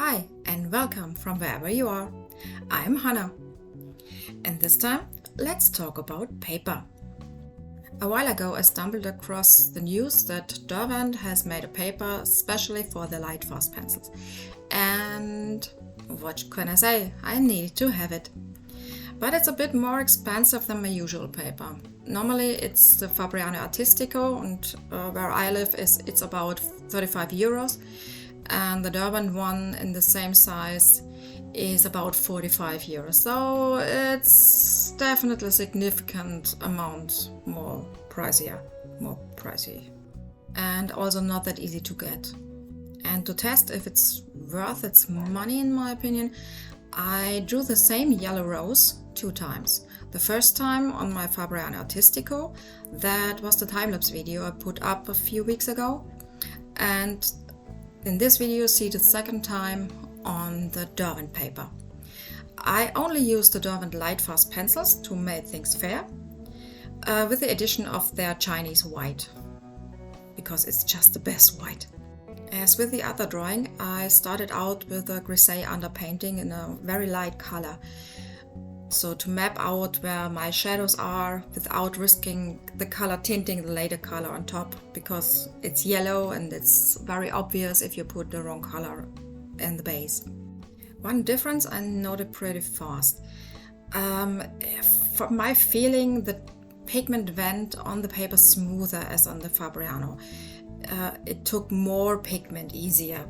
Hi and welcome from wherever you are. I'm Hannah, and this time let's talk about paper. A while ago I stumbled across the news that Derwent has made a paper especially for the Lightfast pencils, and what can I say, I needed to have it. But it's a bit more expensive than my usual paper. Normally it's the Fabriano Artistico, and where I live it's about 35 euros, and the Derwent one in the same size is about 45 euros. So it's definitely a significant amount more pricey, and also not that easy to get. And to test if it's worth its money, in my opinion, I drew the same yellow rose 2 times. The first time on my Fabriano Artistico, that was the time-lapse video I put up a few weeks ago, and in this video you see the second time on the Derwent paper. I only used the Derwent Lightfast pencils to make things fair, with the addition of their Chinese white, because it's just the best white. As with the other drawing, I started out with a grisaille underpainting in a very light color, so to map out where my shadows are without risking the color tinting the later color on top, because it's yellow and it's very obvious if you put the wrong color in the base. One difference I noted pretty fast. From my feeling, the pigment went on the paper smoother as on the Fabriano. It took more pigment easier,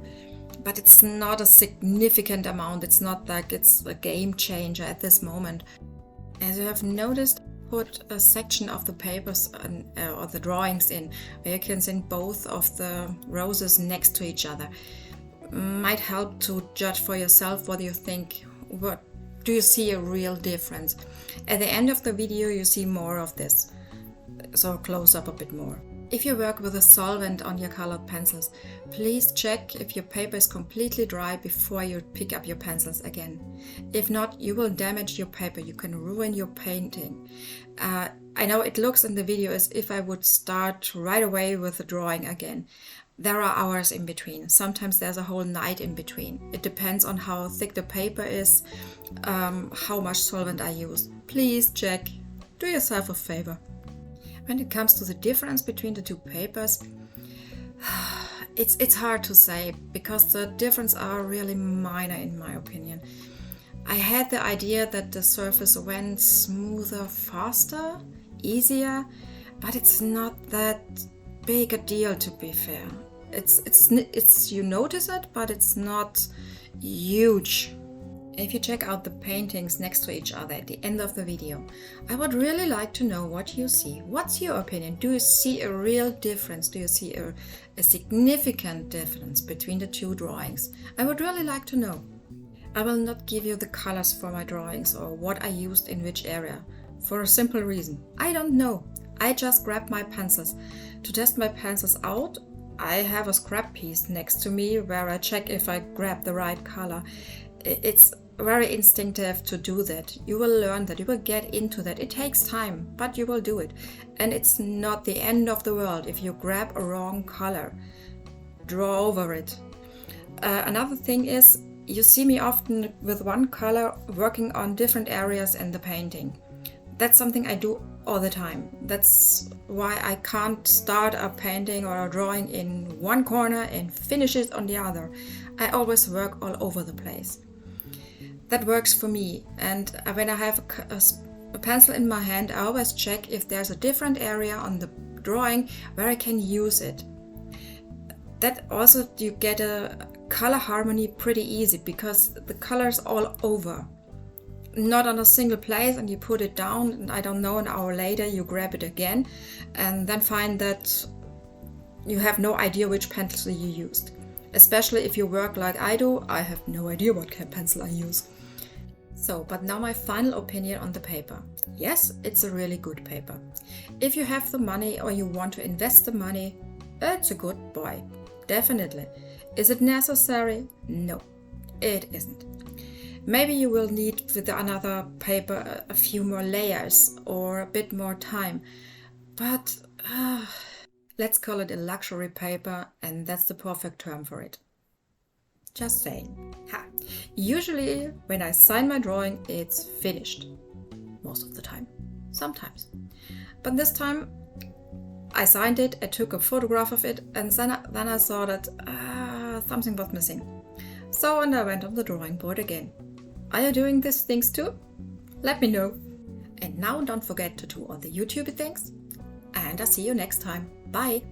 but it's not a significant amount. It's not like it's a game changer at this moment. As you have noticed, put a section of the papers or the drawings in where you can see both of the roses next to each other. Might help to judge for yourself what you think. What do you see a real difference? At the end of the video you see more of this, so close up a bit more. If you work with a solvent on your colored pencils, please check if your paper is completely dry before you pick up your pencils again. If not, you will damage your paper. You can ruin your painting. I know it looks in the video as if I would start right away with the drawing again. There are hours in between. Sometimes there's a whole night in between. It depends on how thick the paper is, how much solvent I use. Please check. Do yourself a favor. When it comes to the difference between the two papers, it's hard to say, because the differences are really minor in my opinion. I had the idea that the surface went smoother, faster, easier, but it's not that big a deal, to be fair. It's you notice it, but it's not huge. If you check out the paintings next to each other at the end of the video, I would really like to know what you see. What's your opinion? Do you see a real difference? Do you see a significant difference between the two drawings? I would really like to know. I will not give you the colors for my drawings or what I used in which area, for a simple reason. I don't know. I just grabbed my pencils. To test my pencils out, I have a scrap piece next to me where I check if I grab the right color. It's very instinctive to do that. You will learn that, you will get into that. It takes time, but you will do it. And it's not the end of the world if you grab a wrong color. Draw over it. Another thing is, you see me often with one color working on different areas in the painting. That's something I do all the time. That's why I can't start a painting or a drawing in one corner and finish it on the other. I always work all over the place. That works for me, and when I have a pencil in my hand, I always check if there's a different area on the drawing where I can use it. That also, you get a color harmony pretty easy, because the color's all over. Not on a single place and you put it down, and I don't know, an hour later you grab it again and then find that you have no idea which pencil you used. Especially if you work like I do, I have no idea what pencil I use. So, but now my final opinion on the paper. Yes, it's a really good paper. If you have the money or you want to invest the money, it's a good buy. Definitely. Is it necessary? No, it isn't. Maybe you will need with another paper a few more layers or a bit more time, but let's call it a luxury paper, and that's the perfect term for it. Just saying. Usually when I sign my drawing, it's finished. Most of the time. Sometimes. But this time I signed it, I took a photograph of it, and then I saw that something was missing. So and I went on the drawing board again. Are you doing these things too? Let me know. And now don't forget to do all the YouTube things. And I'll see you next time. Bye!